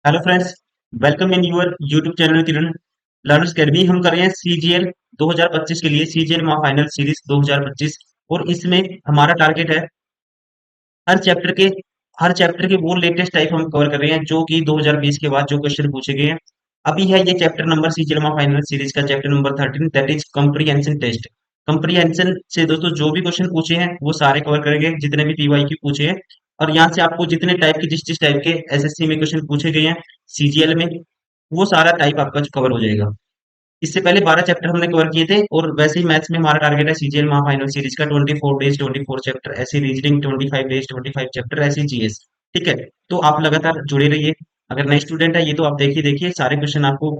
Hello friends, welcome in your YouTube channel Kiran learners academy. हम कर रहे हैं सीजीएल 2025 के लिए सीजीएल माह फाइनल सीरीज 2025। और इसमें हमारा टारगेट है हर चैप्टर के हर चैप्टर के वो लेटेस्ट टाइप हम कवर कर रहे हैं जो कि 2020 के बाद जो क्वेश्चन पूछे गए हैं। अभी है ये चैप्टर नंबर सीजीएल माह फाइनल सीरीज का chapter number 13, that is comprehension test. Comprehension से दोस्तों जो भी क्वेश्चन पूछे हैं वो सारे कवर करेंगे, जितने भी पीवाईक्यू पूछे हैं। और यहाँ से आपको जितने टाइप के जिस टाइप के एसएससी में क्वेश्चन पूछे गए हैं सीजीएल में, वो सारा टाइप आपका कवर हो जाएगा। इससे पहले 12 चैप्टर हमने कवर किए थे। और वैसे ही मैथ्स में हमारा टारगेट है सीजीएल महा फाइनल सीरीज का 24 डेज 24 चैप्टर, ऐसी रीजनिंग 25 डेज 25 चैप्टर, ऐसी जीएस। ठीक है, तो आप लगातार जुड़े रहिए। अगर नए स्टूडेंट है ये तो आप देखिए देखिए सारे क्वेश्चन आपको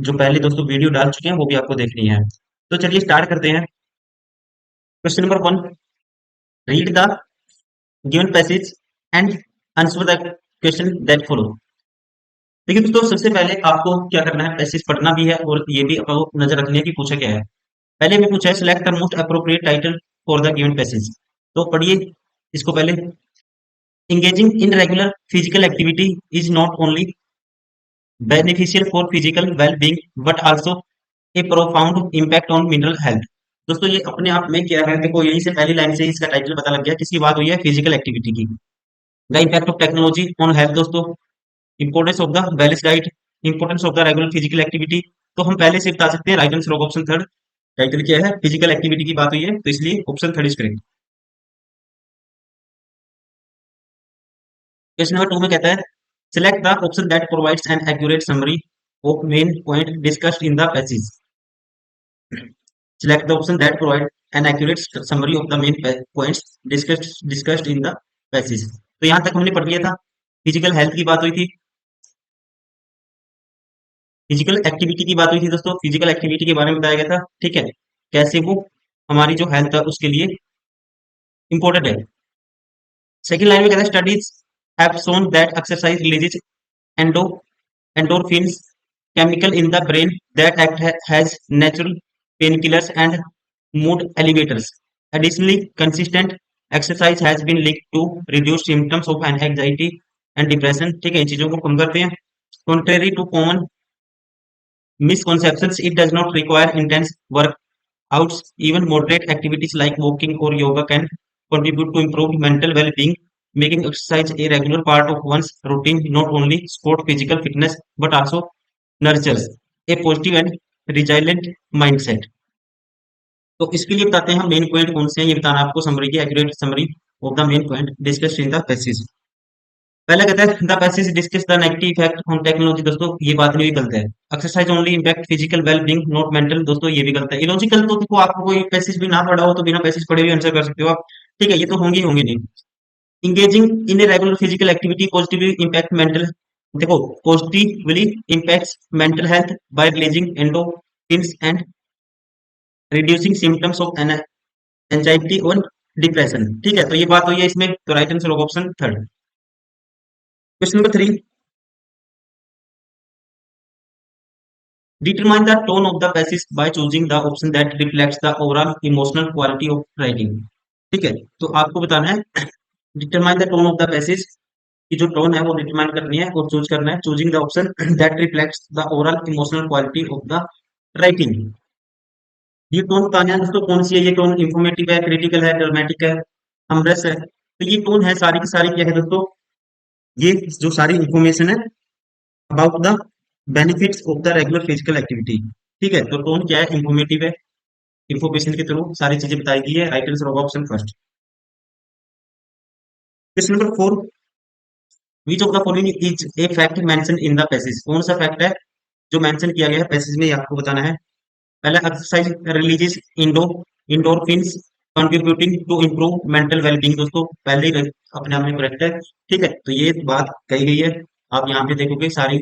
जो पहले दोस्तों वीडियो डाल चुके हैं वो भी आपको देखनी है। तो चलिए स्टार्ट करते हैं। Question number 1, read the given passage and answer the question that follow. देखिए दोस्तों, सबसे पहले आपको क्या करना है, पैसेज पढ़ना भी है और ये भी आपको नजर रखनी है कि पूछा क्या है। पहले में पूछा है select the most appropriate title for the given passage. तो पढ़िए इसको पहले। engaging in regular physical activity is not only beneficial for physical well-being but also a profound impact on mental health। दोस्तों ये अपने आप में क्या है, देखो यहीं से पहली लाइन से ही इसका टाइटल पता लग गया किसकी बात हुई है, फिजिकल एक्टिविटी की। The impact of technology on health दोस्तों, importance of the balance diet, importance of the regular physical activity. तो हम पहले से बता सकते हैं, right answer option third. Title क्या है, फिजिकल एक्टिविटी की बात हुई है तो इसलिए option third is correct. Question number 2 में कहता है select the option that provides an accurate summary of main point discussed in the passage. Select the option that provide an accurate summary of the main points discussed in the passage. तो यहां तक हमने पढ़ लिया था। Physical health की बात हुई थी, फिजिकल एक्टिविटी की बात हुई थी दोस्तों, फिजिकल एक्टिविटी के बारे में बताया गया था। ठीक है, कैसे वो हमारी जो हेल्थ है उसके लिए इंपॉर्टेंट है। सेकंड लाइन में कहता है studies have shown that exercise releases endo endorphins chemical in the brain that act as natural painkillers and mood elevators. Additionally, consistent exercise has been linked to reduced symptoms of anxiety and depression। ठीक है, इन चीजों को कम करते हैं। Contrary to common misconceptions, it does not require intense workouts. Even moderate activities like walking or yoga can contribute to improved mental well-being, making exercise a regular part of one's routine not only support physical fitness but also nurtures a positive and resilient mindset। तो इसके लिए बताते हैं हम main point कौन से हैं, ये बताना आपको समरी की accurate summary of the main point discussed in the passage. पहला कहता है the passage discuss the negative effect on technology. दोस्तों ये बात नहीं गलत है। Exercise only impact physical well being not mental. दोस्तों ये भी गलत है। इलॉजिकल तो देखो, आपको कोई पैसेज भी ना पढ़ा हो तो बिना पैसेज पढ़े भी आंसर कर सकते हो आप। ठीक है, ये तो होंगे होंगे नहीं। Engaging in a regular physical activity positively impact mental, देखो positively impacts mental health by releasing endorphins and reducing symptoms of anxiety और डिप्रेशन। ठीक है, तो ये बात हुई है इसमें, तो right answer option third. Question number 3, determine the tone of the passage by choosing the option that reflects the overall emotional quality of writing। ठीक है, तो आपको बताना है determine the tone of the passage की जो टोन है वो डिटरमाइन करनी है और चूज करना है, choosing the option that reflects the overall emotional quality of the writing. ये टोन बताना है दोस्तों कौन सी है। ये टोन इंफॉर्मेटिव है, क्रिटिकल है, ड्रामेटिक है, हमरस है। तो ये टोन है सारी की सारी क्या है दोस्तों, ये जो सारी इंफॉर्मेशन है about the benefits of the regular physical activity. ठीक है, तो टोन क्या है, इंफॉर्मेटिव है, इंफॉर्मेशन के थ्रू सारी चीजें बताई गई है। राइट आंसर होगा option first. Question number 4, which of the following is a fact mention in the passage. कौन सा फैक्ट है जो मेंशन किया गया है पैसेज में, ये आपको बताना है। पहला, exercise releases endo endorphins contributing to improve mental wellbeing. दोस्तों पहले ही अपने आप में करेक्ट है। ठीक है, तो ये बात कही गई है। आप यहाँ पे देखोगे सारी,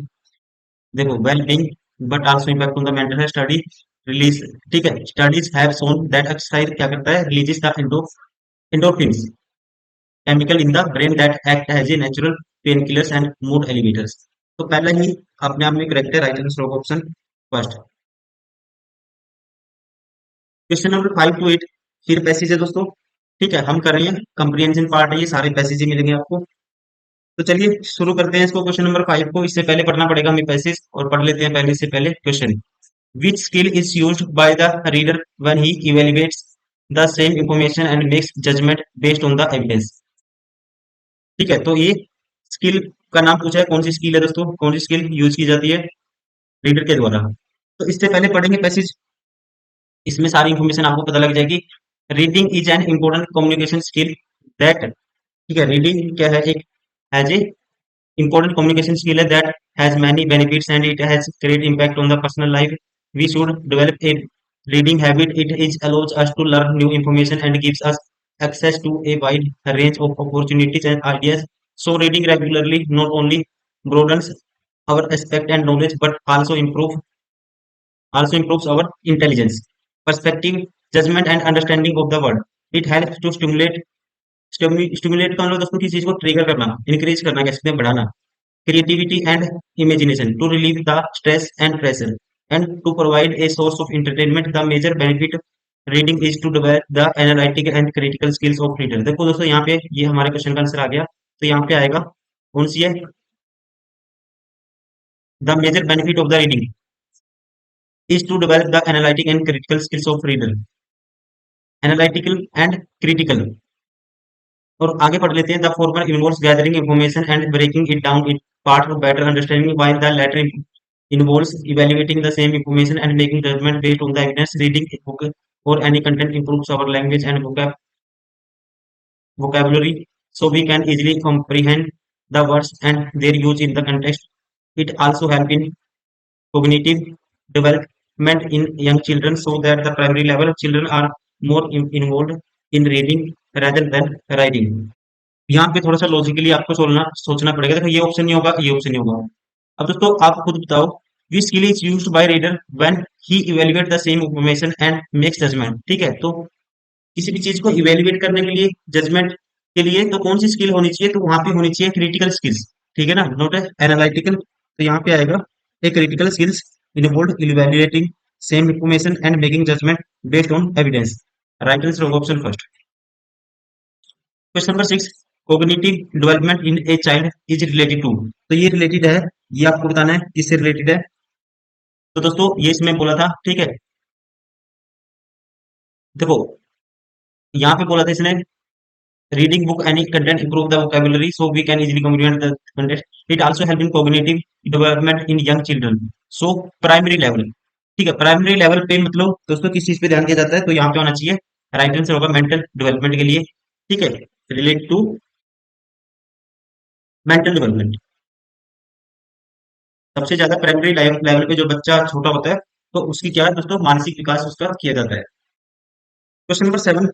देखो wellbeing but also impact on the mental है स्टडी रिलीज। ठीक है, studies have shown that exercise क्या करता है, releases the endorphins chemical in the brain that act as a natural painkillers and mood elevators। तो पहला ही अपने आप में करेक्ट है, right answer option first. Question number 5 to 8 फिर पैसेज है दोस्तों। ठीक है, हम कर रहे हैं कंप्रीहेंशन पार्ट है, ये सारे पैसेज ही मिलेंगे आपको। तो चलिए शुरू करते हैं इसको, क्वेश्चन नंबर 5 को। इससे पहले पढ़ना पड़ेगा हमें पैसेज, और पढ़ लेते हैं पहले, इससे पहले question. Which skill is used by the reader when he evaluates the same information and makes judgement based on the evidence. ठीक है, तो ये स्किल का नाम पूछा है, कौन सी स्किल है दोस्तों, कौन सी स्किल यूज की जाती है रीडर के द्वारा। तो इससे पहले पढ़ेंगे पैसेज, इसमें सारी इंफॉर्मेशन आपको पता लग जाएगी। Reading is an important communication skill that, ठीक है, रीडिंग क्या है, एक as a important communication skill that has many benefits and it has great impact on the personal life. We should develop a reading habit. It is allows us to learn new information and gives us access to a wide range of opportunities and ideas. So reading regularly not only broadens our aspect and knowledge but also improves our intelligence, perspective, judgment and understanding of the world. It helps to stimulate का मतलब दोस्तों किसी चीज को trigger करना, encourage करना, कह सकते हैं बढ़ाना, creativity and imagination, to relieve the stress and pressure, and to provide a source of entertainment. The major benefit reading is to develop the analytical and critical skills of reader। देखो दोस्तों यहाँ पे ये हमारे क्वेश्चन का answer आ गया, तो यहाँ पे आएगा कौन सी है, the major benefit of the reading is to develop the analytic and critical skills of reader. Analytical and critical, और आगे पढ़ लेते हैं। The former involves gathering information and breaking it down in part for better understanding, while the latter involves evaluating the same information and making judgment based on the evidence. Reading a book or any content improves our language and vocabulary, so we can easily comprehend the words and their use in the context. It also helps in cognitive development in young children, so that the primary level children are more involved in reading rather than writing। यहाँ पे थोड़ा सा logically आपको सोचना पड़ेगा। देखो ये option नहीं होगा, ये ऑप्शन नहीं होगा। अब दोस्तों आप खुद बताओ, which skill is used by reader when he evaluate the same information and makes judgment. ठीक है, तो किसी भी चीज को इवेल्युएट करने के लिए, जजमेंट के लिए, तो कौन सी स्किल होनी चाहिए, तो वहां पे होनी चाहिए क्रिटिकल स्किल्स। ठीक है ना, नोट है एनालिटिकल, तो यहाँ पे आएगा a critical skills involve evaluating same information and making judgment based on evidence. Right answer होगा option first. Question number 6, cognitive development in a child is related to. तो ये रिलेटेड है, ये आपको बताना है किससे रिलेटेड है। तो दोस्तों ये इसमें बोला था, ठीक है, देखो यहाँ पे बोला था इसने, reading book any content improve the vocabulary so we can easily comprehend the content. It also help in cognitive development in young children. So primary level, ठीक है, प्राइमरी लेवल पे मतलब दोस्तों किस चीज पे ध्यान दिया जाता है, तो यहाँ पे होना चाहिए, राइट आंसर होगा मेंटल डेवलपमेंट के लिए। ठीक है, रिलेट टू मेंटल डेवलपमेंट। सबसे ज्यादा प्राइमरी लेवल पे जो बच्चा छोटा होता है, तो उसकी क्या है दोस्तों, मानसिक विकास उसका किया जाता है। Question number 7,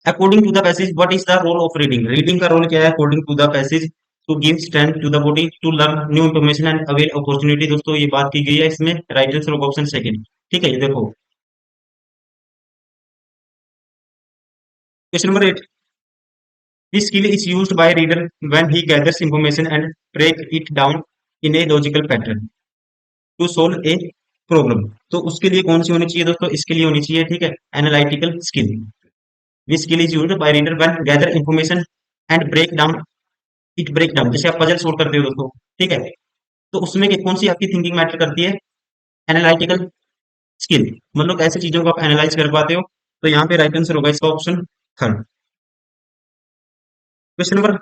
according to the passage what is the role of reading. Reading का रोल क्या है according to the passage, to give strength to the body, to learn new information and avail opportunity. दोस्तों ये बात की गई है इसमें, राइट आंसर होगा ऑप्शन सेकंड। ठीक है, ये देखो question number 8, this skill is used by reader when he gathers information and break it down in a logical pattern to solve a problem। तो उसके लिए कौन सी होनी चाहिए दोस्तों, इसके लिए होनी चाहिए, ठीक है, analytical skill. Which skill is used by reader when gather information and break down, जैसे आप पजल सोल्व करते हो दोस्तों, ठीक है, तो उसमें कौन सी आपकी थिंकिंग मैटर करती है, एनालिटिकल स्किल, मतलब ऐसी चीजों को आप एनालाइज कर पाते हो। तो यहाँ पे राइट आंसर होगा इसका ऑप्शन थर्ड। क्वेश्चन नंबर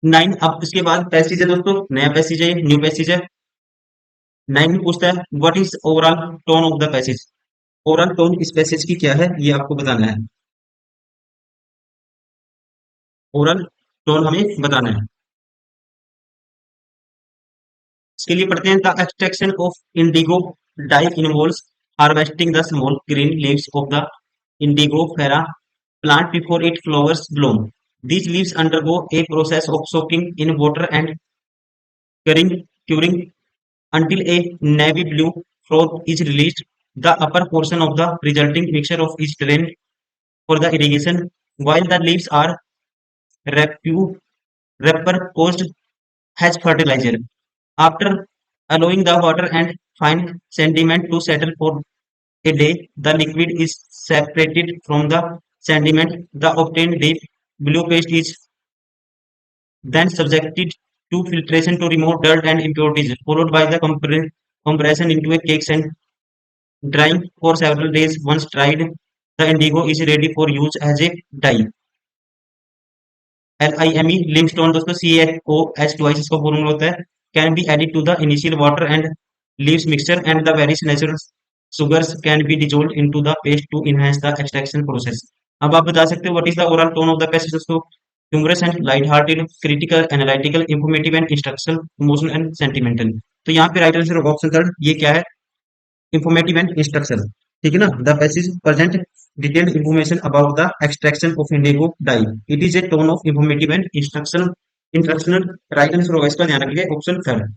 9, अब इसके बाद पैसेज है दोस्तों, नया पैसेज है, न्यू पैसेज है। 9 में पूछता है what is overall tone of the passage. Overall tone इस पैसेज की क्या है, ये आपको बताना है। ओवरऑल टोन हमें बताना है। इसके लिए पढ़ते हैं, the extraction of indigo die involves harvesting the small green leaves of the Indigofera plant before it flowers bloom. These leaves undergo a process of soaking in water and curing until a navy blue froth is released. The upper portion of the resulting mixture of is drained for the irrigation, while the leaves are repurposed as fertilizer. After allowing the water and fine sediment to settle for a day, the liquid is separated from the sediment. The obtained deep blue paste is then subjected to filtration to remove dirt and impurities, followed by the compression into a cake and drying for several days. Once dried, the indigo is ready for use as a dye. LIME limestone दोस्तों CaOH twice इसका formula होता है. Can be added to the initial water and leaves mixture, and the various natural sugars can be dissolved into the paste to enhance the extraction process. अब आप बता सकते हो what is the overall tone of the passage दोस्तों. Humorous and light-hearted, critical, analytical, informative and instructional, emotional and sentimental. तो यहाँ पे right answer होगा ऑप्शन थर्ड. ये क्या है? informative and instructional. ठीक है ना. The passage present detailed information about the extraction of indigo dye. It is a tone of informative and instructional. Right answer होगा इसका, ध्यान रखिए option third.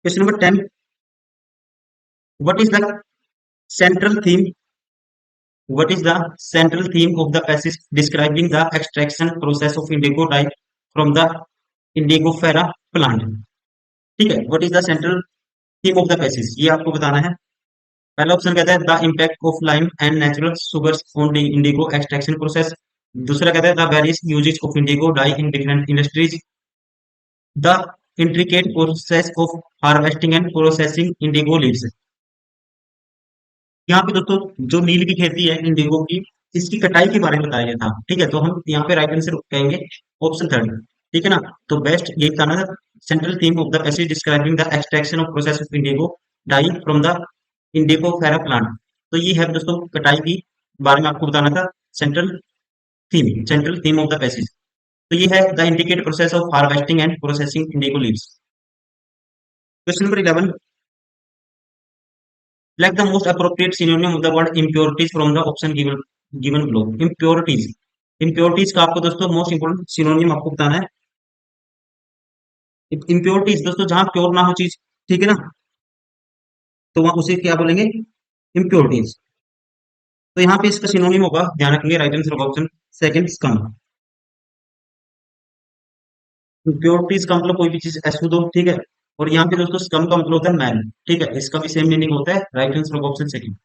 Question number 10. What is the central theme? What is the central theme of the passage describing the extraction process of indigo dye from the indigofera plant? ठीक है. What is the central theme of the passage? ये आपको बताना है. पहला option कहता है the impact of lime and natural sugars on indigo extraction process. दूसरा कहता है the various uses of indigo dye in different industries. The intricate process of harvesting and processing indigo leaves. यहाँ पे दोस्तों जो नील की खेती है इंडिगो की, इसकी कटाई के बारे में बताया गया था. ठीक है, तो हम यहाँ पे राइट आंसर कहेंगे ऑप्शन थर्ड. ठीक है ना. तो बेस्ट यही बताना था. Central theme of the passage describing the extraction of process of indigo die from the Indigo फेरा प्लांट. तो ये है दोस्तों कटाई की बारे में आपको बताना था. Central theme of the passage. तो ये है the indicate process of harvesting and processing indigo leaves. Question number 11. Select the most appropriate synonym of the word impurities from the option given below. Impurities. Impurities का आपको दोस्तों most important synonym आपको बताना है. impurities दोस्तों जहां pure ना हो चीज, ठीक है ना, तो वहां उसे क्या बोलेंगे? impurities. तो यहाँ पे इसका सिनोनिम होगा, ध्यान रखेंगे, राइट आंसर होगा ऑप्शन सेकंड स्कम. impurities का मतलब कोई भी चीज अशुद्ध हो. ठीक है. और यहाँ पे दोस्तों स्कम का मतलब होता है मैल. ठीक है, इसका भी सेम मीनिंग होता है. राइट आंसर होगा option second.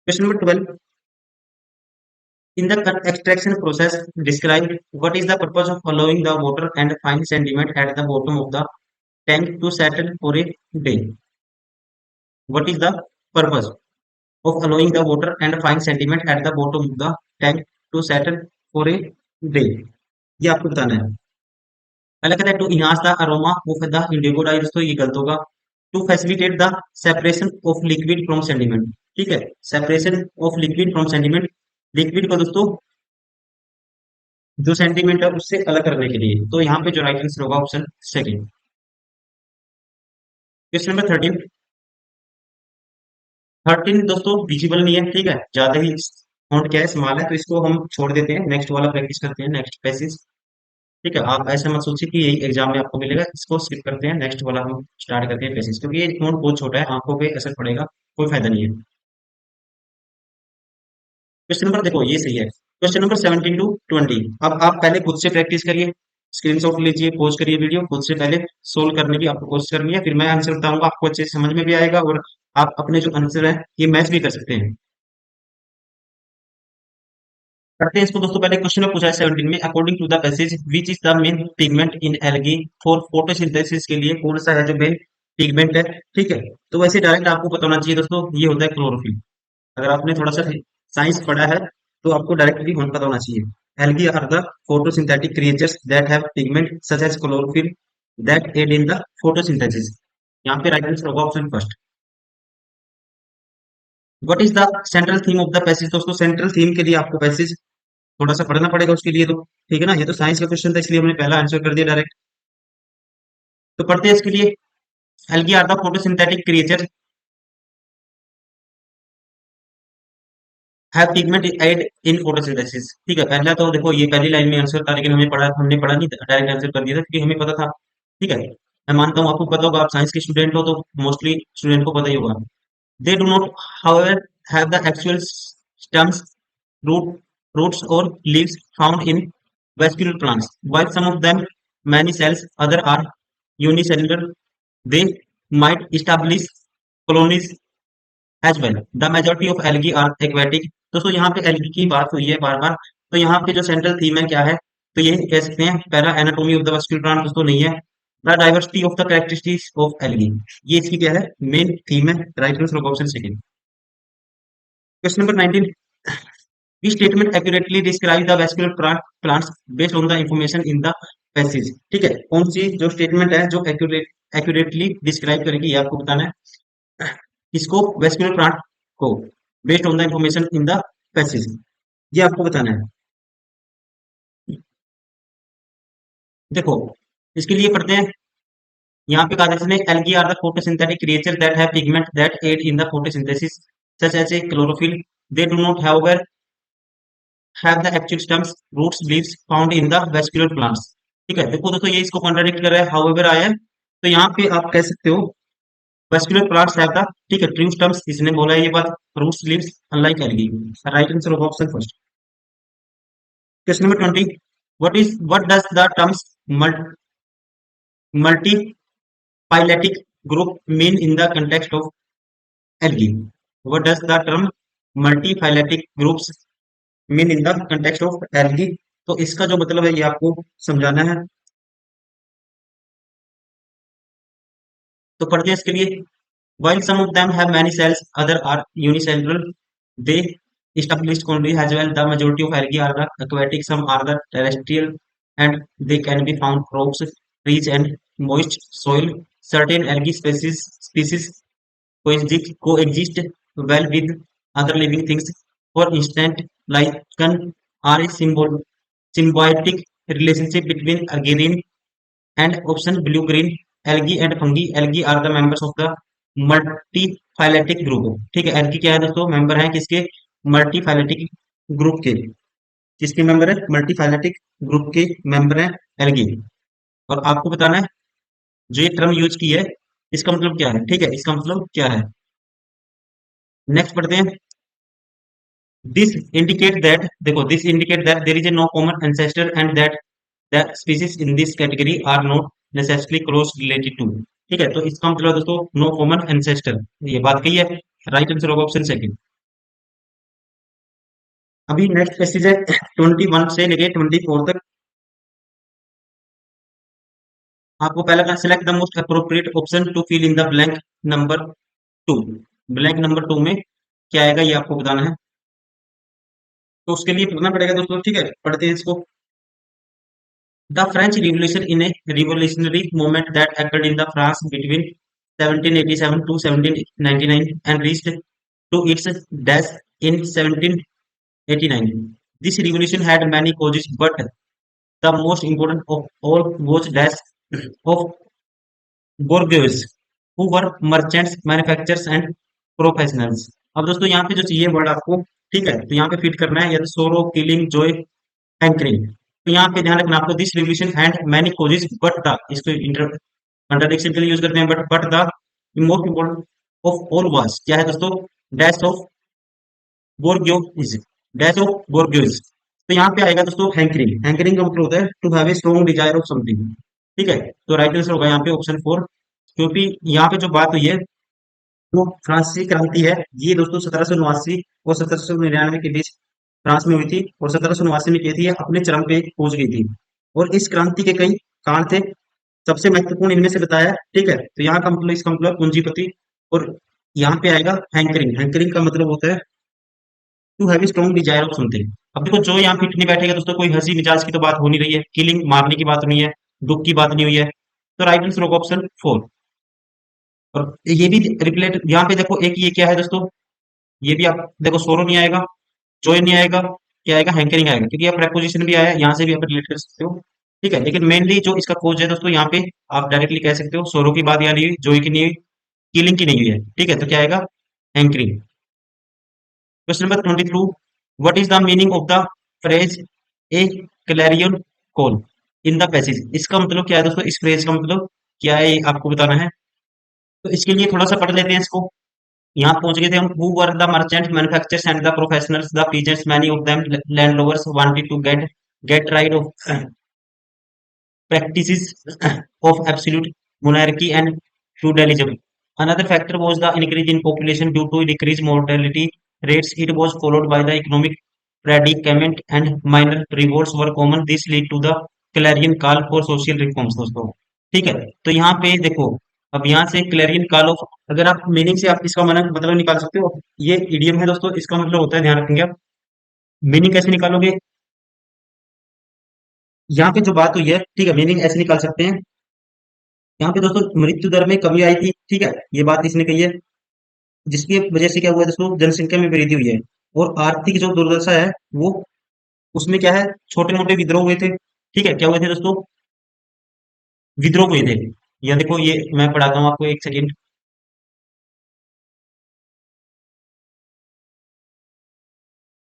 Question number 12. In the extraction process, describe what is the purpose of allowing the water and fine sediment at the bottom of the tank to settle for a day. What is the purpose of allowing the water and fine sediment at the bottom of the tank to settle for a day? ये आपको बताना है. पहले कहता है to enhance the aroma of the indigo dye. दोस्तों ये गलत होगा. To facilitate the separation of liquid from sediment. ठीक है, separation of liquid from sediment. Liquid को दोस्तों जो सेंटीमीटर उससे अलग करने के लिए. तो यहाँ पे जो राइट आंसर होगा ऑप्शन सेकंड. Question number 13. 13 दोस्तों विजिबल नहीं है. ठीक है, ज्यादा ही फॉन्ट क्या है, स्मॉल है, तो इसको हम छोड़ देते हैं. नेक्स्ट वाला प्रैक्टिस करते हैं, नेक्स्ट पैसेज. ठीक है, आप ऐसा मत सोचिए कि यही एग्जाम में आपको मिलेगा. इसको स्किप करते हैं, नेक्स्ट वाला हम स्टार्ट करते हैं पैसेज, क्योंकि ये फॉन्ट बहुत छोटा है, आंखों पे असर पड़ेगा, कोई फायदा नहीं है. क्वेश्चन नंबर देखो ये सही है. Question number 17 to 20. अब आप पहले खुद से प्रैक्टिस करिए, स्क्रीनशॉट लीजिए, पॉज करिए वीडियो, खुद से पहले सोल्व करने की आपको कोशिश करनी है. फिर मैं आंसर बताऊंगा, आपको अच्छे से समझ में भी आएगा और आप अपने जो आंसर है ये मैच भी कर सकते हैं. करते हैं इसको दोस्तों. पहले क्वेश्चन में पूछा है 17 में, according to the passage which is the main pigment in algae for photosynthesis. के लिए कौन सा है जो मेन पिगमेंट है. ठीक है, तो वैसे डायरेक्ट आपको पता होना चाहिए दोस्तों, ये होता है क्लोरोफिल. अगर आपने थोड़ा सा साइंस पढ़ा है तो आपको डायरेक्टली पता होना चाहिए. Algae are the photosynthetic creatures that have pigment such as chlorophyll that aid in the photosynthesis. यहाँ पे राइट आंसर होगा option first. What is the central theme of the passage. दोस्तों सेंट्रल थीम के लिए आपको पैसेज थोड़ा सा पढ़ना पड़ेगा उसके लिए, तो ठीक है ना. ये तो साइंस का क्वेश्चन था इसलिए हमने पहला आंसर कर दिया डायरेक्ट. तो पढ़ते हैं इसके लिए. Algae are the photosynthetic creature have pigment aid in photosynthesis. ठीक है, पहला तो देखो ये पहली लाइन में आंसर था, लेकिन हमने पढ़ा नहीं, डायरेक्ट आंसर कर दिया था क्योंकि हमें पता था. ठीक है, मैं मानता हूँ आपको पता होगा, आप साइंस के स्टूडेंट हो तो मोस्टली स्टूडेंट को पता ही होगा. दे do not however have the actual stems, root roots or leaves found in vascular plants. While some of them many cells, other are unicellular. They might establish colonies as well the majority of algae are aquatic. दोस्तों यहाँ पे algae की बात हुई है बार बार, तो यहाँ पे जो सेंट्रल थीम है क्या है, तो ये कह सकते हैं पहला anatomy of the muscular plant दोस्तों नहीं है, the diversity of the characteristics of algae, ये इसकी क्या है मेन थीम है। Right answer option second. Question number 19, which statement accurately describe the vascular plants based on the information in the passage। ठीक है, कौन सी जो स्टेटमेंट है जो एक्यूरेटली डिस्क्राइब करेगी, ये आपको बताना है इसको वेस्कुलर प्लांट को, based on the information in the passage, ये आपको बताना है। देखो इसके लिए पढ़ते हैं, यहाँ पे कहा था इसने algae are the photosynthetic creature that have pigment that aid in the photosynthesis such as a chlorophyll, they do not have the actual stems, roots, leaves found in the vascular plants। ठीक है, देखो दोस्तों ये इसको contradict कर रहा है, however आया है, तो यहाँ पे आप कह सकते हो vascular plants have the, ठीक है, ट्रू स्टम्स, इसने बोला है ये बात, roots leaves unlike algae. Right answer of option first. Question number 20, what does the terms multi phyletic group mean in the context of algae? What does the term multi-phyletic groups mean in the context of algae? तो इसका जो मतलब है ये आपको समझाना है, तो पढ़ते हैं इसके लिए। While some of them have many cells, other are unicellular. They established colony as well. The majority of algae are the aquatic, some are the terrestrial, and they can be found rocks, trees, and moist soil. Certain algae species coexist well with other living things. For instance, lichen are a symbiotic relationship between green and option blue-green algae and fungi। Algae are the members of the multi-phyletic group। ठीक है, algae क्या है दोस्तों, member है किसके, multi-phyletic group के। किसके member है, multi-phyletic ग्रुप के मेंबर है algae। और आपको बताना है जो ये टर्म यूज की है इसका मतलब क्या है, ठीक है, इसका मतलब क्या है। नेक्स्ट पढ़ते हैं, दिस इंडिकेट दैट, देखो this indicate that there is a no common ancestor and that the species in this category are not necessarily close related to. ठीक है, तो इसका मतलब दोस्तों नो कॉमन एंसेस्टर, ये बात कही है। Right answer of option second. अभी नेक्स्ट पैसेज है 21 से लेके 24 तक। आपको पहला select the most appropriate option to fill in the blank number 2। Blank number 2 में क्या आएगा ये आपको बताना है, तो उसके लिए पढ़ना पड़ेगा दोस्तों। ठीक है, पढ़ते हैं इसको। The French Revolution in a revolutionary movement that occurred in the France between 1787 to 1799 and reached to its dash in 1789। This revolution had many causes, but the most important of all was dash of bourgeois who were merchants, manufacturers and professionals। अब दोस्तों यहाँ पे जो चाहिए word आपको, ठीक है, तो यहाँ पे फिट करना है या तो सोरो, किलिंग, जॉय, एंकरिंग। तो यहाँ पे ध्यान रखना आपको, this revolution had many causes but the, इसको कंट्राडिक्शन के लिए यूज करते हैं, but the most important of all was क्या है दोस्तों, डैश ऑफ बोर्गियोज, डैश ऑफ बोर्गियोज। तो यहाँ पे आएगा दोस्तों हैंकरिंग। हैंकरिंग का मतलब होता है to have a strong desire of something. ठीक है, तो राइट आंसर होगा यहाँ पे ऑप्शन 4, क्योंकि यहाँ पे जो बात हुई है वो फ्रांसीसी क्रांति है, ये दोस्तों 1789 और 1799 के बीच फ्रांस में हुई थी, और 1789 में की थी, ये अपने चरम पे पहुंच गई थी। और इस क्रांति के कई कारण थे, सबसे महत्वपूर्ण इनमें से बताया है। ठीक है, तो यहाँ का मतलब, इसका मतलब पूंजीपति। और यहाँ पे आएगा हैंकरिंग। हैंकरिंग का मतलब होता है to have strong desire of something. अब देखो जो यहाँ फिट नहीं बैठेगा दोस्तों, कोई हंसी मिजाज की तो बात हो नहीं रही है, किलिंग मारने की बात नहीं है, दुख की बात नहीं हुई है, तो राइट आंसर होगा ऑप्शन 4। और ये भी रिप्लेट, यहाँ पे देखो एक ये क्या है दोस्तों, ये भी आप देखो सोरो नहीं आएगा, जॉय नहीं आएगा, क्या आएगा, हैंकरिंग आएगा, क्योंकि आप प्रेपोजिशन भी आया है, यहाँ से भी आप रिलेट कर सकते हो। ठीक है, लेकिन मेनली जो इसका कोज है दोस्तों, यहाँ पे आप डायरेक्टली कह सकते हो सोरो की बात यहाँ नहीं हुई, जॉय की नहीं हुई, किलिंग की नहीं हुई है। ठीक है, तो क्या आएगा, hankering. Question number 22, what is the meaning of the phrase A Clarion call in the passage? इसका मतलब क्या है दोस्तों, इस फ्रेज का मतलब क्या है, ये आपको बताना है। तो इसके लिए थोड़ा सा पढ़ लेते हैं इसको। यहाँ पहुंच गए थे हम। Who were the merchant, manufacturers and the professionals? The peasants, many of them landlovers, wanted to get rid of practices of absolute monarchy and feudalism. Another factor was the increase in population due to decreased mortality rates. It was followed by the economic predicament and minor revolts were common. This lead to the clarion call for social reforms दोस्तों। ठीक है, तो यहाँ पे देखो, अब यहाँ से क्लैरियन कॉल ऑफ, अगर आप मीनिंग से आप इसका मतलब निकाल सकते हो। ये इडियम है दोस्तों, इसका मतलब होता है, ध्यान रखेंगे आप। मीनिंग कैसे निकालोगे? यहाँ पे जो बात हुई है, ठीक है, मीनिंग ऐसे निकाल सकते हैं। यहाँ पे दोस्तों मृत्यु दर में कमी आई थी, ठीक है, ये बात इसने कही है, जिसकी वजह से क्या हुआ है दोस्तों, जनसंख्या में वृद्धि हुई है। और आर्थिक जो दुर्दशा है वो, उसमें क्या है, छोटे मोटे विद्रोह हुए थे। ठीक है, क्या हुए थे दोस्तों? विद्रोह हुए थे। या देखो, ये मैं पढ़ाता हूँ आपको, एक सेकेंड।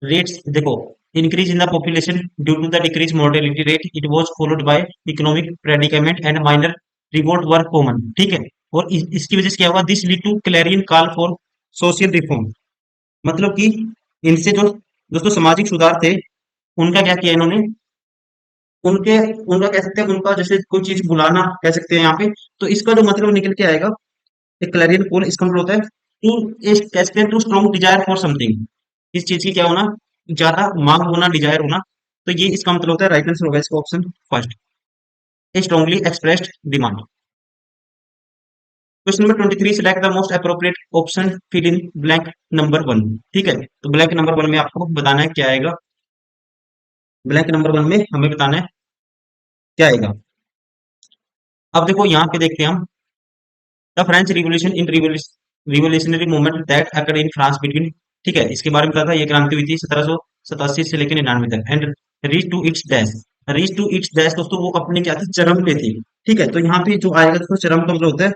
रेट्स देखो, increase in the population due to the decrease mortality rate, it was followed by economic predicament and minor revolt were common. ठीक है, और इसकी वजह से क्या हुआ, this lead to clarion call for social reform. मतलब कि इनसे जो दोस्तों सामाजिक सुधार थे, उनका क्या किया इन्होंने, उनके उनका कह सकते हैं, उनका जैसे कोई चीज बुलाना कह सकते हैं यहाँ पे। तो इसका जो मतलब निकल के आएगा, एक क्लैरियन कॉल, इसका मतलब होता है टू, कह सकते हैं to strong desire for something. इस चीज की क्या होना, ज्यादा मांग होना, डिजायर होना। तो ये इसका मतलब होता है, राइट आंसर होगा इसका option first, a strongly expressed demand. Question number 23, select the most appropriate option, fill in blank number one. ठीक है, तो ब्लैंक नंबर वन में आपको बताना है क्या आएगा। ब्लैंक नंबर वन में हमें बताना है क्या आएगा। अब देखो यहाँ पे देखते हैं हम, the French revolution in revolutionary movement that occurred in France between. ठीक है, इसके बारे में बताया था, ये क्रांति हुई थी 1787 से लेकर 99 तक। And reach to its dash, reach to its dash दोस्तों, वो अपने क्या थी, चरम पे थी। ठीक है, तो यहाँ पे जो आएगा दोस्तों, चरम का मतलब होता है,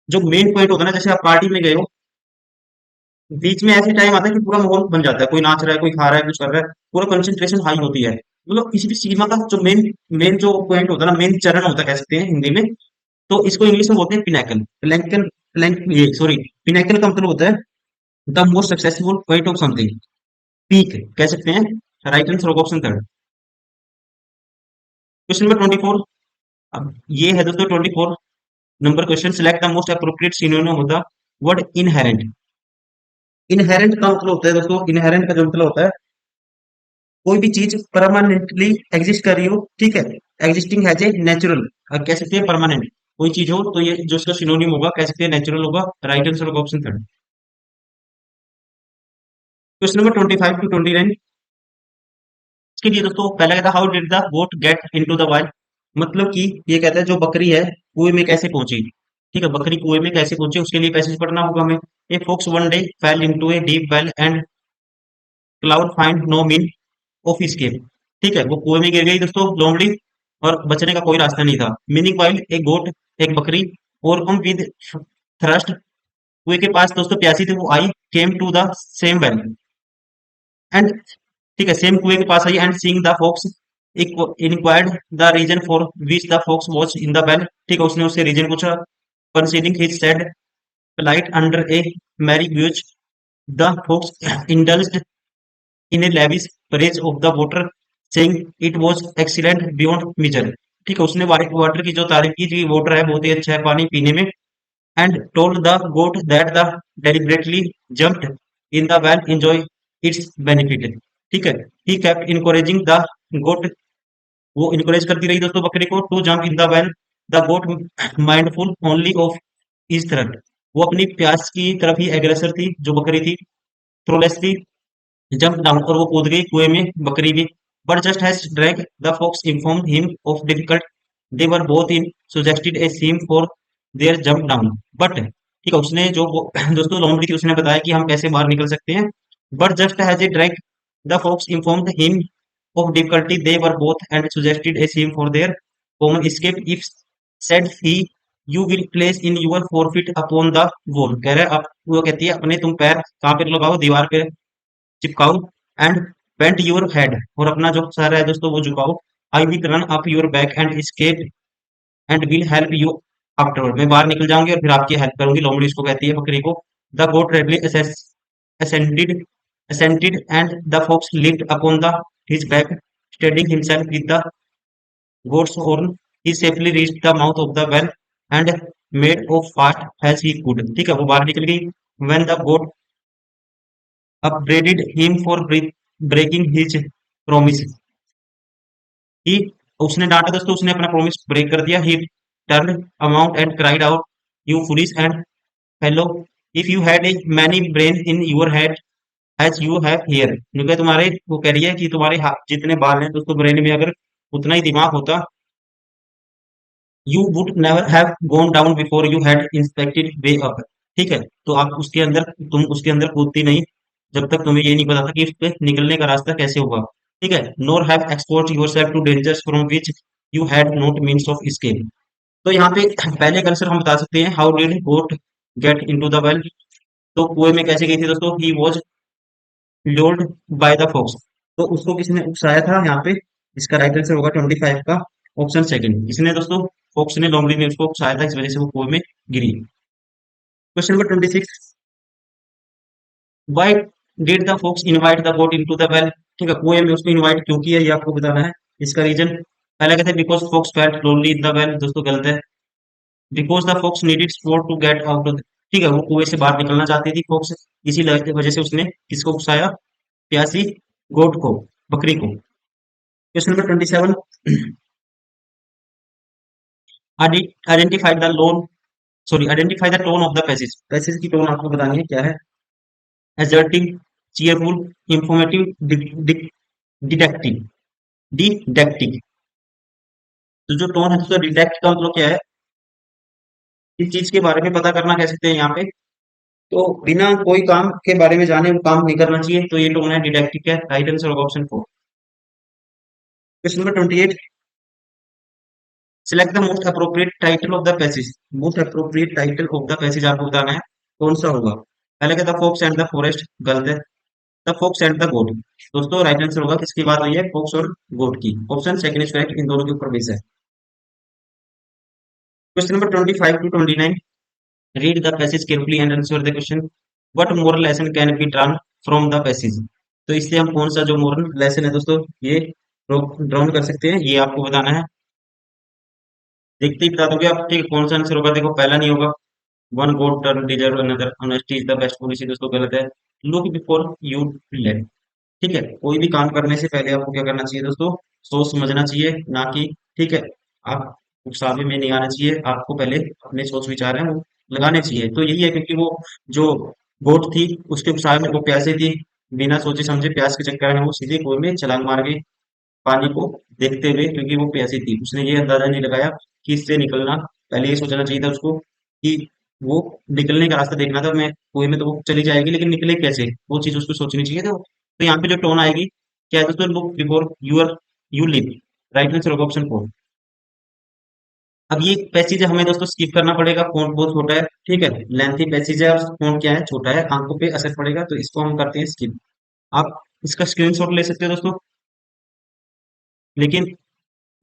जो मेन पॉइंट होता है ना, जैसे आप पार्टी में गए हो, बीच में ऐसे टाइम आता है कि पूरा माहौल बन जाता है, कोई नाच रहा है, कोई खा रहा है, कुछ कर रहा है, पूरा कंसंट्रेशन हाई होती है। मतलब किसी भी सीमा का जो मेन मेन जो पॉइंट होता है ना, मेन चरण होता है कह सकते हैं हिंदी में। तो इसको इंग्लिश में बोलते हैं पिनाकल, प्लैंकन, प्लैंक, ये सॉरी, पिनाकल का मतलब होता है the most successful point of something, peak कह सकते हैं। राइट आंसर होगा ऑप्शन थर्ड। क्वेश्चन नंबर 24, अब ये है दोस्तों 24 number question, select the most appropriate synonym of the word inherent. Inherent का मतलब होता है दोस्तों, इनहेरेंट का जो मतलब होता है, कोई भी चीज परमानेंटली एग्जिस्ट कर रही हो। ठीक है, एग्जिस्टिंग हैज ए नेचुरल, कह सकते हैं परमानेंट कोई चीज हो, तो ये जो इसका सिनोनिम होगा, कह सकते हैं नेचुरल होगा। राइट आंसर होगा option third. Question number 25 to 29, इसके लिए दोस्तों पहला कहता है, how did the goat get into the well. मतलब कि ये कहता है जो बकरी है कुएं में कैसे पहुंची। ठीक है, बकरी कुएं में कैसे पहुंची, उसके लिए पैसेज पढ़ना होगा हमें। A fox one day fell into a deep well and could find no mean of escape। ठीक है, वो कुएं में गिर गई दोस्तों, लोमड़ी, और बचने का कोई रास्ता नहीं था। मीनिंग वाइल ए गोट, एक बकरी, और कम विद थ्रस्ट, कुएं के पास दोस्तों प्यासी थी, वो आई, came to the same well and, ठीक है, सेम कुएं के पास आई, and seeing the fox inquired the reason for which the fox was in the well. ठीक है, उसने उससे रीजन पूछा। Considering his sad plight under a merry breeze, the fox indulged in a lavish praise of the water, saying it was excellent beyond measure। ठीक है, उसने white water की जो तारीफ की थी, वाटर है बहुत ही अच्छा है पानी पीने में। And told the goat that the deliberately jumped in the well enjoy its benefit. ठीक है, he kept encouraging the goat, वो इनकरेज करती रही दोस्तों बकरी को, to jump in the well. The goat mindful only of is threat, वो अपनी प्यास की तरफ ही एग्रेसर थी जो बकरी थी। थ्रोलेसली जंप डाउन, और वो कूद गई कुएं में, बकरी भी। But just has drag the fox inform him of difficult, they were both in suggested a scheme for their jump down. But ठीक है, उसने जो दोस्तों लोमड़ी थी, उसने बताया कि हम कैसे बाहर निकल सकते हैं। But just has a drag the fox informed him of difficulty, they were both and suggested a scheme for their common escape। If said he, you will place in your forefeet upon the wall। कह रहे आप, वो कहती है अपने तुम पैर कहाँ पे लगाओ, दीवार पे चिपकाओ। एंड बेंट योर हेड, और अपना जो सर है दोस्तों वो झुकाओ। I will run up your back and escape and will help you afterward, मैं बाहर निकल जाऊंगी और फिर आपकी हेल्प करूंगी। लोमड़ी इसको कहती है बकरी को। The goat readily ascended ascended and the fox leaped upon the his back, steadying himself with the goat's horn, he safely reached the mouth of the well and made of fast has he could, ठीक है, वो बाहर निकल गई। When the god upbraided him for breaking his promise, he उसने डांटा दोस्तों, उसने अपना प्रॉमिस ब्रेक कर दिया। He turn amount and cried out, you foolish and fellow, if you had a many brain in your head as you have here, क्योंकि तुम्हारे, वो कह रही है कि तुम्हारे जितने बाल हैं दोस्तों ब्रेन में अगर उतना ही दिमाग होता, you would never have gone down before you had inspected way up, ठीक है, तो आप उसके अंदर, तुम उसके अंदर कूदती नहीं जब तक तुम्हें ये नहीं पता था कि उस पे निकलने का रास्ता कैसे होगा, ठीक है। Nor have export yourself to dangers from which you had not means of escape। तो यहाँ पे पहले का आंसर हम बता सकते हैं, how did goat get into the well, तो कुएं में कैसे गई थी दोस्तों, he was lured by the fox, तो उसको किसने उकसाया था यहाँ पे, इसका राइट आंसर होगा 25 का ऑप्शन सेकंड, किसने दोस्तों, फॉक्स ने लोमड़ी ने उसको उकसाया था, इस वजह से वो कुएं में गिरी। Question number 26, why did the fox invite the goat into the well, ठीक है, कुएं में उसको इनवाइट क्यों किया ये आपको बताना है। इसका रीजन, पहला कहते हैं because fox felt lonely in the well, दोस्तों गलत है। Because the fox needed support to get out of, ठीक है, वो कुएं से बाहर निकलना चाहती थी फॉक्स, इसी वजह से उसने किसको उकसाया, प्यासी गोट को, बकरी को। Question number 27, identify the loan, sorry identify the tone of the passage, passage की टोन आपको बतानी है क्या है, assertive, cheerful, informative, deductive, deductive. तो जो टोन है तो डिडक्ट का मतलब क्या है, इस चीज के बारे में पता करना कह सकते हैं यहाँ पे, तो बिना कोई काम के बारे में जाने वो काम नहीं करना चाहिए, तो ये टोन है डिडक्टिव का, राइट आंसर होगा option 4। Question number 28, select the most appropriate title of the passage, most appropriate title of the passage आपको बताना है कौन सा होगा। पहले क्या, the fox and the forest, गलत है। The fox and the goat, दोस्तों राइट आंसर होगा, किसकी बात हुई है, फॉक्स और गोट की, ऑप्शन सेकंड इज करेक्ट, इन दोनों के ऊपर बेस है। Question number 25 to 29, read the passage carefully and answer the question, what moral lesson can be drawn from the passage, तो इससे हम कौन सा जो मोरल लेसन है दोस्तों ये ड्रॉन कर सकते हैं, ये आपको बताना है। देखते ही बता दोगे आप, ठीक है, कौन सा आंसर होगा, देखो पहला नहीं होगा, one God turn deserve another, honesty is the best policy, दोस्तों गलत है। लुक बिफोर यू लेट, ठीक है, कोई भी काम करने से पहले आपको क्या करना चाहिए दोस्तों, सोच समझना चाहिए, ना कि, ठीक है, आप उकसावे में नहीं आना चाहिए, आपको पहले अपने सोच विचार हैं वो लगाने चाहिए, तो यही है, क्योंकि वो जो गोट थी उसके उकसावे में वो प्यासे थी, बिना सोचे समझे प्यास के चक्कर में वो सीधे कुएं में छलांग मार गई पानी को देखते हुए, क्योंकि वो प्यासी थी, उसने ये अंदाजा नहीं लगाया कि इससे निकलना, पहले ये सोचना चाहिए था उसको कि वो निकलने का रास्ता देखना था, मैं कुएं में तो वो चली जाएगी लेकिन निकले कैसे, वो चीज उसको सोचनी चाहिए, तो यहाँ पे जो टोन आएगी क्या है दोस्तों, look before your you leave, right answer होगा ऑप्शन 4। अब ये पैसेज हमें दोस्तों स्किप करना पड़ेगा, फोन बहुत छोटा है, ठीक है, लेंथी पैसेज है और फोन क्या है, छोटा है, आंखों पे असर पड़ेगा, तो इसको हम करते हैं स्किप। आप इसका स्क्रीनशॉट ले सकते हो दोस्तों, लेकिन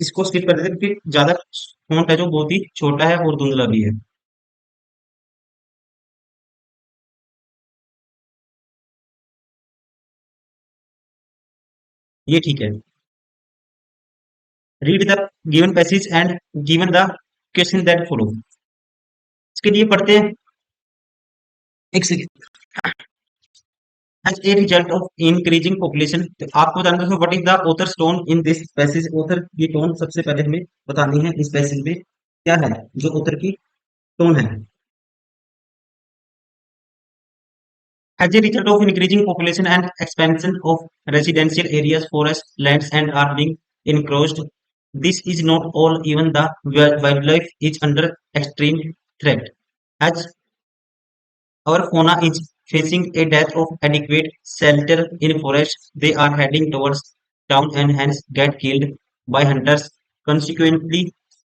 इसको स्किप कर देते हैं क्योंकि ज्यादा फॉन्ट है जो बहुत ही छोटा है और धुंधला भी है। ये ठीक है। Read the given passage and given the question that follow, इसके लिए पढ़ते हैं, एक second. As a result of increasing population, तो आपको बताना है what is the author tone in this passage, author की टोन सबसे पहले हमें बतानी है, इस पैसेज में क्या है जो ऑथर की टोन है। As a result of increasing population and expansion of residential areas, forests, lands, and are being encroached, this is not all. Even the wildlife is under extreme threat. As our fauna is facing a death of adequate shelter in forests, they are heading towards town and hence get killed by hunters. Consequently,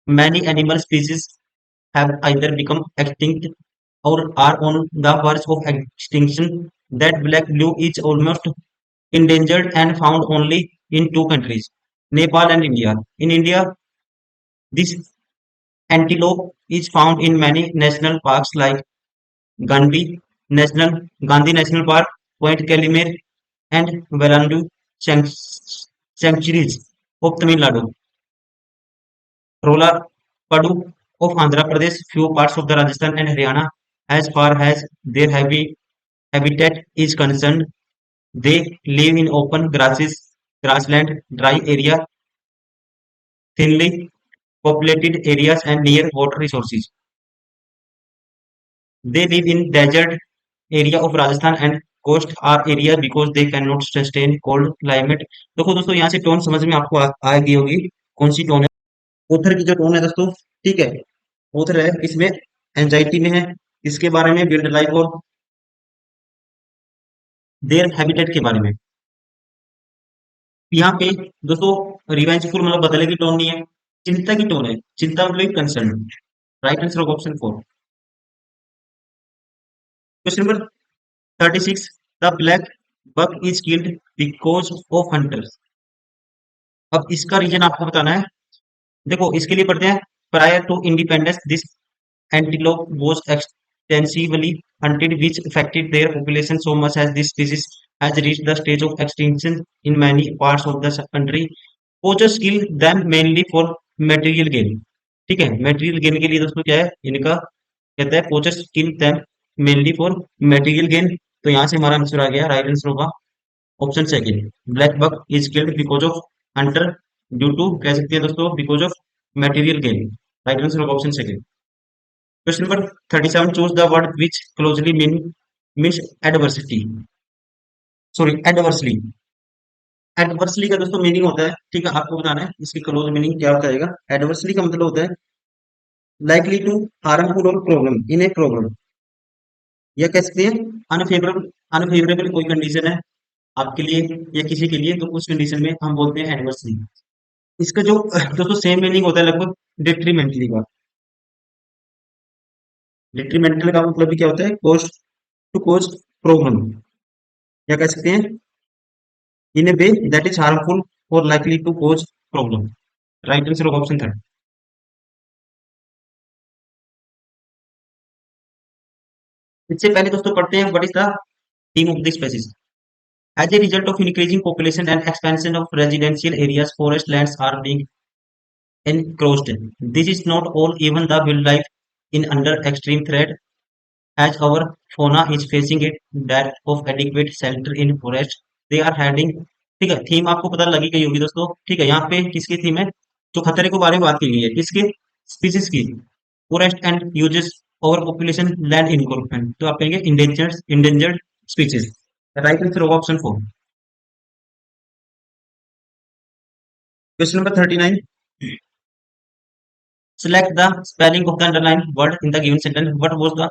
many animal species have either become extinct or are on the verge of extinction. That black blue is almost endangered and found only in two countries, Nepal and India. In India, this antelope is found in many national parks like Gandhi National Park, Point Calimere, and Verandu sanctuaries of Tamil Nadu. Rola Padu of Andhra Pradesh, few parts of the Rajasthan and Haryana, as far as their habitat is concerned. They live in open grasses, grassland, dry area, thinly populated areas, and near water resources. They live in desert area of Rajasthan and coast are area because they cannot sustain cold climate. देखो दोस्तों, यहाँ से tone समझ में आपको आ गई होगी कौन सी टोन है। ऑथर की जो टोन है दोस्तों, ठीक है, ऑथर है इसमें एंजाइटी में है, इसके बारे में बिल्ड लाइफ और देयर हैबिटेट के बारे में। यहाँ पे दोस्तों रिवेंजफुल मतलब बदले की टोन नहीं है, चिंता की टोन है, चिंता मतलब concern. Right answer option 4। Question number 36, the black buck is killed because of hunters. अब इसका रीजन आपको बताना है। देखो इसके लिए पढ़ते हैं, prior to independence this antelope was extensively hunted, which affected their population so much as this species has reached the stage of extinction in many parts of the country. Poachers kill them mainly for material gain। ठीक है, material gain के लिए दोस्तों क्या है इनका, कहता है poachers kill them mainly for material gain। तो यहाँ से हमारा आंसर आ गया, राइट आंसर होगा option second, black buck is killed because of hunter due to, कह सकते हैं दोस्तों, because of material gain. Right answer होगा option second. Question number 37, choose the word which closely means adversity, sorry adversely. Adversely का दोस्तों meaning होता है, ठीक है, आपको बताना है इसकी क्लोज मीनिंग क्या बताएगा। एडवर्सली का मतलब होता है लाइकली टू हार्मफुल और प्रॉब्लम इन ए प्रॉब्लम, या कह सकते हैं अनफेवरेबल। अनफेवरेबल कोई कंडीशन है आपके लिए या किसी के लिए, तो उस कंडीशन में हम बोलते हैं एडवर्सली। इसका जो दोस्तों सेम मीनिंग होता है लगभग डिट्रीमेंटली का। डिट्रीमेंटल का मतलब भी क्या होता है, कोस्ट टू कोज प्रॉब्लम, या कह सकते हैं in a way that is harmful और likely to cause problem. Right answer होगा ऑप्शन थर्ड। इससे पहले दोस्तों पढ़ते हैं what is the theme of this species. As a result of increasing population and expansion of residential areas, forest lands are being encroached. This is not all, even the wildlife in under extreme threat as our fauna is facing a dearth of adequate shelter in forest. They are heading। ठीक है, theme आपको पता लगी गई होगी दोस्तों। ठीक है, यहाँ पे किसकी थीम है, जो खतरे के बारे में बात की गई है, किसके, स्पीसीज की। Forest and uses over population land encroachment, तो आप कहेंगे इंडेंजर्ड स्पीसीज। राइट आंसर होगा option 4। Question number 39, select the spelling of the underlined word in the given sentence. What was the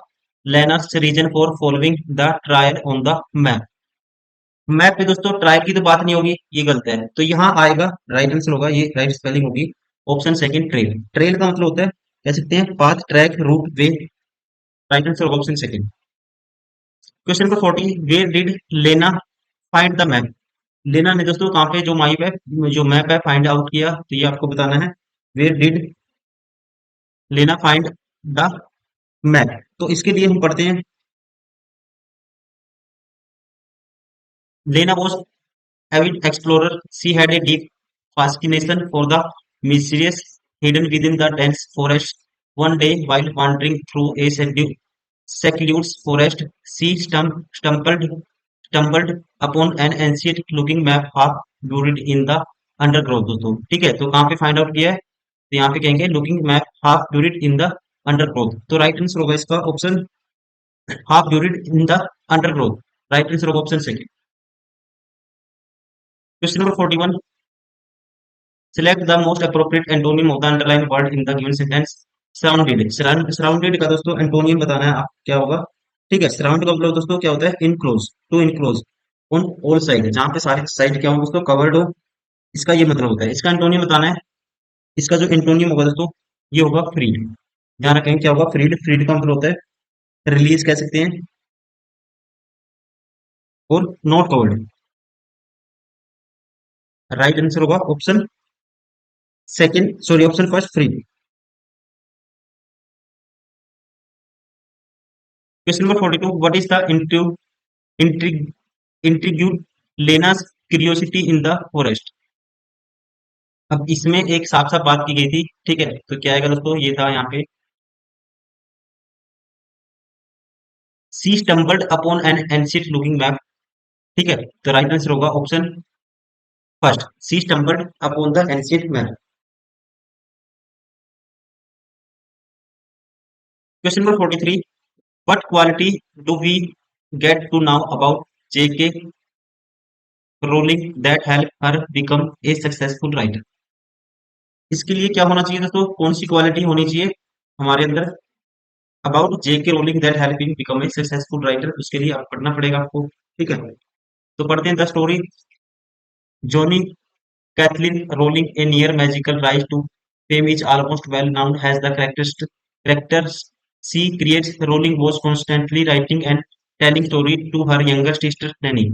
Lena's reason for following the trial on the map? Map पे दोस्तों trial की तो बात नहीं होगी, ये गलत है, तो यहाँ आएगा राइट आंसर होगा, ये राइट स्पेलिंग होगी ऑप्शन सेकंड, ट्रेल। ट्रेल का मतलब होता है, कह सकते हैं path, track, route, way. Right answer होगा option second. Question number 40, where did Lena find the map. Lena ने दोस्तों कहाँ पे जो मैप है फाइंड आउट किया, तो ये आपको बताना है, where did Lena find the map. तो इसके लिए हम पढ़ते हैं, लेना was avid explorer. She had a deep fascination for the mysterious hidden within the dense forest. One day, while wandering through a secluded forest, she stumbled upon an ancient-looking map half buried in the undergrowth। दोस्तों ठीक है, तो कहाँ पे find out किया है, तो यहाँ पे कहेंगे looking map half buried in the undergrowth। तो राइट आंसर होगा इसका option half buried in the undergrowth। Right answer होगा option second. Question number 41, select the most appropriate antonym of the underlined word in the given sentence। Surrounded. Surrounded का दोस्तों antonym बताना है आप, क्या होगा। ठीक है, सराउंड का मतलब दोस्तों क्या होता है, enclose, to enclose on all side, जहां पे सारी साइड क्या हो दोस्तों, कवर्ड हो, इसका ये मतलब होता है। इसका एंटोनियम बताना है, इसका जो एंटोनियम होगा दोस्तों ये होगा फ्रीड। ध्यान रखेंगे क्या होगा, फ्रीड। फ्रीड का मतलब होता है रिलीज कह सकते हैं, और नॉट कवर्ड। राइट आंसर होगा option second, sorry option first, free. Question number 42, what is the intrigued Lena's curiosity in the forest. अब इसमें एक साफ साफ बात की गई थी, ठीक है, तो क्या आएगा दोस्तों, ये था यहाँ पे she stumbled upon an ancient looking map. ठीक है, तो राइट आंसर होगा option first, she stumbled upon the ancient map. Question number 43, what quality do we get to know about JK Rowling that help her become a successful writer. इसके लिए क्या होना चाहिए दोस्तों, कौन सी क्वालिटी होनी चाहिए हमारे अंदर about JK Rowling that help in become a successful writer, उसके लिए आप पढ़ना पड़ेगा आपको। ठीक है, तो पढ़ते हैं the story. Johnny Kathleen Rowling, a near magical rise to fame, is almost well known as the characters she creates. Rowling was constantly writing and telling story to her younger sister Danny.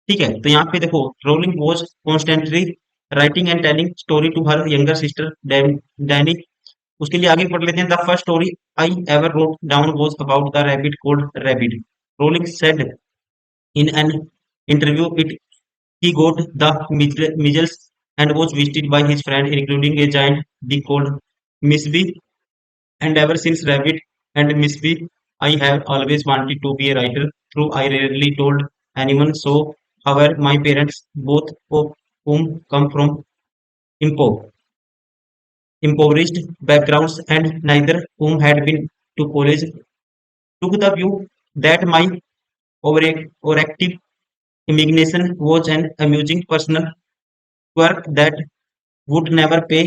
ठीक है, तो यहाँ पे देखो, Rowling was constantly writing and telling story to her younger sister Danny. उसके लिए आगे पढ़ लेते हैं। The first story I ever wrote down was about the rabbit called Rabbit. Rowling said in an interview it he got the measles and was visited by his friend, including a giant bee called Miss B. And ever since Rabbit and Miss B, I have always wanted to be a writer. Though I rarely told anyone so. However, my parents, both of whom come from impo- impoverished backgrounds and neither whom had been to college, took the view that my overactive imagination was an amusing personal quirk that would never pay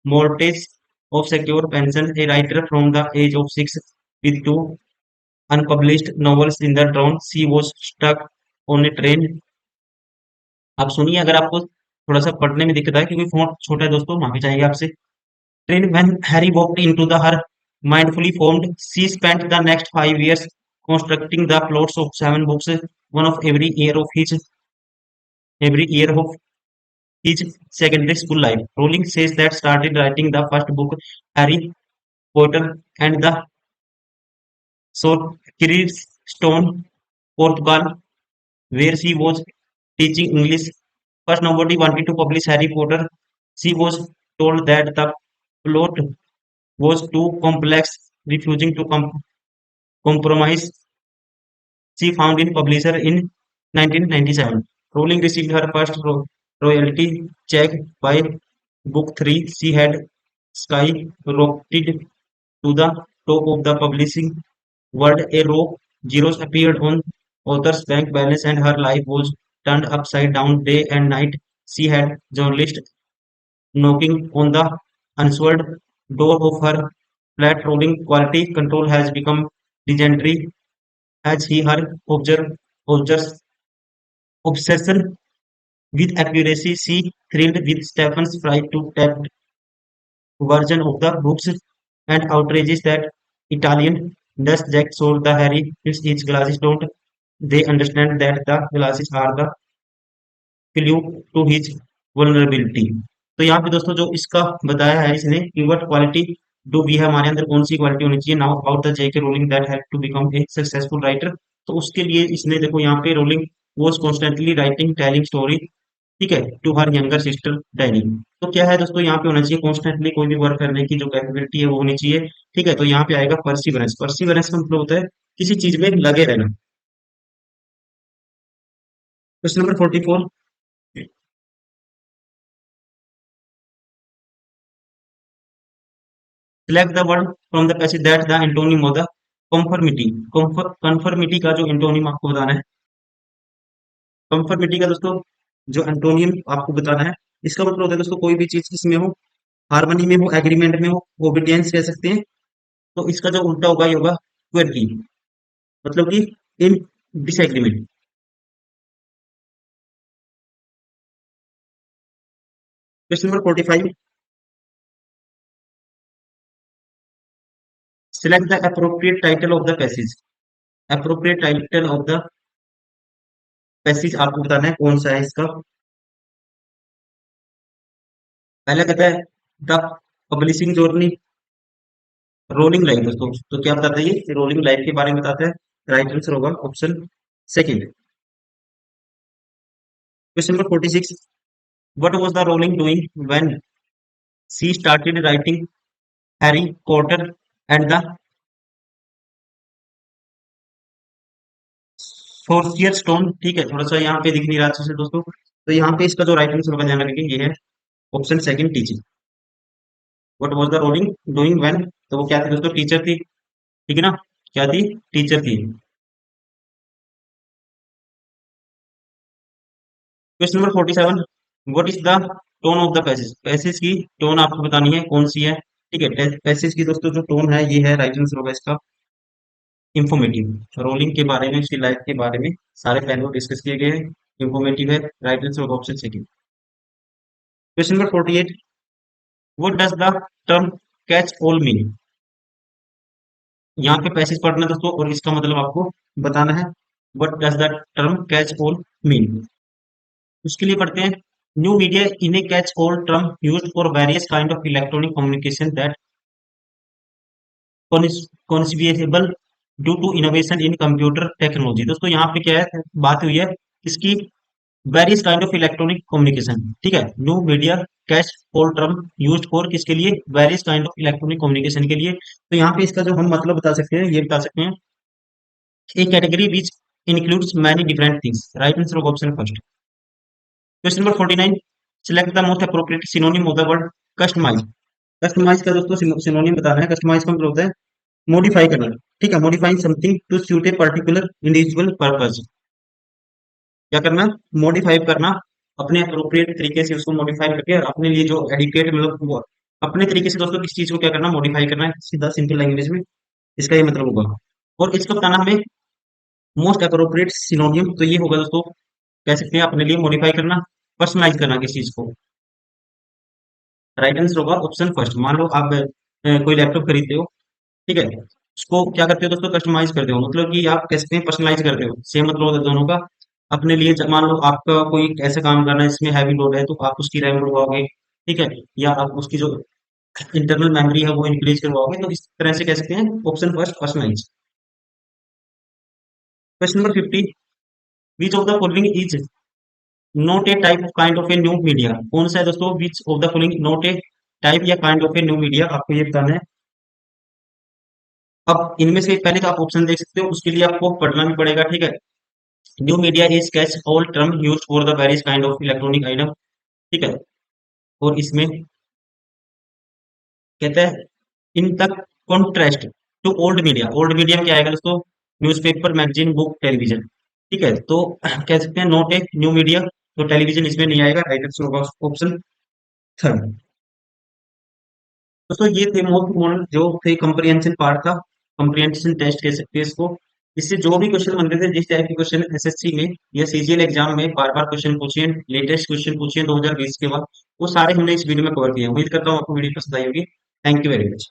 mortgage of secure pension. A writer from the age of 6 with two unpublished novels in the drawn, she was stuck on a train। आप सुनिए, अगर आपको थोड़ा सा पढ़ने में दिक्कत है क्योंकि फोन छोटा है दोस्तों, माफी चाहिए आपसे। Train when Harry walked into the her mindfully formed, she spent the next 5 years constructing the plots of 7 books, one of every year of his secondary school life. Rowling says that started writing the first book, Harry Potter and the Sorcerer's Stone, Portugal, where she was teaching English. First, nobody wanted to publish Harry Potter. She was told that the plot was too complex, refusing to compromise. She found in publisher in 1997. Rowling received her first royalty check by book 3. She had skyrocketed to the top of the publishing world. A row zeros appeared on author's bank balance and her life was turned upside down day and night. She had journalists knocking on the unsword door of her flat. Rolling quality control has become legendary as her observes obsession with accuracy. She thrilled with Stephen's flight to tapped version of the books and outrages that Italian dust jack sold the Harry his glasses. Don't they understand that the glasses are the clue to his vulnerability? तो यहाँ पे दोस्तों जो इसका बताया है इसने keyword quality do we है, हमारे अंदर कौन सी क्वालिटी होनी चाहिए now about the JK Rowling that help to become a successful writer. तो उसके लिए इसने देखो यहाँ पे Rowling was constantly writing telling story, ठीक है, to her younger sister Danny. तो क्या है दोस्तों, यहाँ पे होना चाहिए कॉन्स्टेंटली कोई भी वर्क करने की जो कैपेबिलिटी है वो होनी चाहिए। ठीक है, तो यहाँ पे आएगा परसिवरेंस। परसिवरेंस का मतलब होता है किसी चीज में लगे रहना। Question number 44, select the word from the passage that the antonym of the conformity. Conformity का जो एंटोनिम आपको बताना है, कंफर्मिटी का दोस्तों जो एंटोनियम आपको बताना है, इसका मतलब होता है दोस्तों कोई भी चीज किसमें हो, हार्मनी में हो, एग्रीमेंट में हो, ओबीडियंस कह सकते हैं। तो इसका जो उल्टा होगा ये होगा क्वेरकी, मतलब कि in disagreement. Question number 45, select the appropriate title of the passage. Appropriate title of the passage आपको बताना है कौन सा है इसका। पहला कहता है the publishing journey rolling life दोस्तों, तो क्या बताता है ये रोलिंग लाइफ के बारे में बताता है। राइट आंसर होगा option second. Question number 46, what was the Rowling doing when she started writing Harry Potter and the sorcerer stone, ठीक है, थोड़ा सा यहाँ पे दिख नहीं रहा अच्छे से दोस्तों, तो यहाँ पे इसका जो राइट आंसर होगा ध्यान रखेंगे, ये है option second, teaching. What was the Rowling doing when, तो वो क्या थी दोस्तों, टीचर थी, ठीक है ना, क्या थी, टीचर थी। Question number 47, what is the tone of the passage, passage की टोन आपको बतानी है कौन सी है, ठीक है। पैसेज की दोस्तों जो टोन है, ये है, राइट आंसर होगा इसका इंफॉर्मेटिव। रोलिंग के बारे में, उसकी लाइफ के बारे में सारे पहलू डिस्कस किए गए हैं, इंफॉर्मेटिव है, राइट आंसर होगा option second. Question number 48, what does the term catch all mean, यहाँ पे पैसेज पढ़ना है दोस्तों और इसका मतलब आपको बताना है, what does the term catch all mean. उसके लिए पढ़ते हैं, new media in a catch all term used for various kind of electronic communication that conceivable due to innovation in computer technology. दोस्तों यहाँ पे क्या है, बात हुई है इसकी various kind of electronic communication, ठीक है। New media catch all term used for किसके लिए, various kind of electronic communication के लिए। तो यहाँ पे इसका जो हम मतलब बता सकते हैं, ये बता सकते हैं, a category which includes many different things. Right answer of option first. Question number 49. Select the most appropriate synonym of the word customize. Customize का दोस्तों synonym बताना है। Customize का मतलब होता है modify करना, ठीक है, modifying something to suit a particular individual purpose. क्या करना, modify करना, अपने appropriate तरीके से उसको modify करके अपने लिए जो adequate मतलब वो अपने तरीके से दोस्तों किस चीज को क्या करना, modify करना है, सीधा सिंपल लैंग्वेज में इसका ये मतलब होगा। और इसको बताना हमें मोस्ट अप्रोप्रिएट सिनोनियम, तो ये होगा दोस्तों, कह सकते हैं अपने लिए मॉडिफाई करना, पर्सनलाइज करना किसी चीज को। राइट आंसर होगा ऑप्शन फर्स्ट। मान लो आप कोई लैपटॉप खरीदते हो, ठीक है, उसको क्या करते हो दोस्तों, कस्टमाइज करते हो, मतलब कि आप कह सकते हैं पर्सनलाइज करते हो, सेम मतलब होता है दोनों का। अपने लिए मान लो आपका कोई ऐसा काम करना है इसमें हैवी लोड है, तो आप उसकी रैम बढ़वाओगे, ठीक है, या आप उसकी जो इंटरनल मेमोरी है वो इंक्रीज करवाओगे, तो इस तरह से कह सकते हैं option first, personalize. Question number 50, which of the following is not a type of kind of a new media, कौन सा है दोस्तों, which of the following not a type या kind of a new media, आपको ये बताना है। अब इनमें से पहले तो आप ऑप्शन देख सकते हो, उसके लिए आपको पढ़ना भी पड़ेगा, ठीक है। New media is catch all term used for the various kind of electronic item, ठीक है। और इसमें कहता है इन तक contrast to old media, old media में क्या आएगा दोस्तों, न्यूज़पेपर, मैगजीन, बुक, टेलीविजन, ठीक है। तो कह सकते हैं नॉट ए न्यू मीडिया, तो टेलीविजन इसमें नहीं आएगा, राइट आंसर होगा ऑप्शन थर्ड। दोस्तों ये थे मोस्ट मॉडल जो थे कंप्रिहेंशन पार्ट था, कंप्रिहेंशन टेस्ट कह सकते हैं इसको। इससे जो भी क्वेश्चन बनते थे, जिस टाइप के क्वेश्चन एसएससी में या सीजीएल एग्जाम में बार बार क्वेश्चन पूछे, लेटेस्ट क्वेश्चन पूछे 2020 के बाद, वो सारे हमने इस वीडियो में कवर किए हैं। उम्मीद करता हूँ आपको वीडियो पसंद आई होगी। Thank you very much.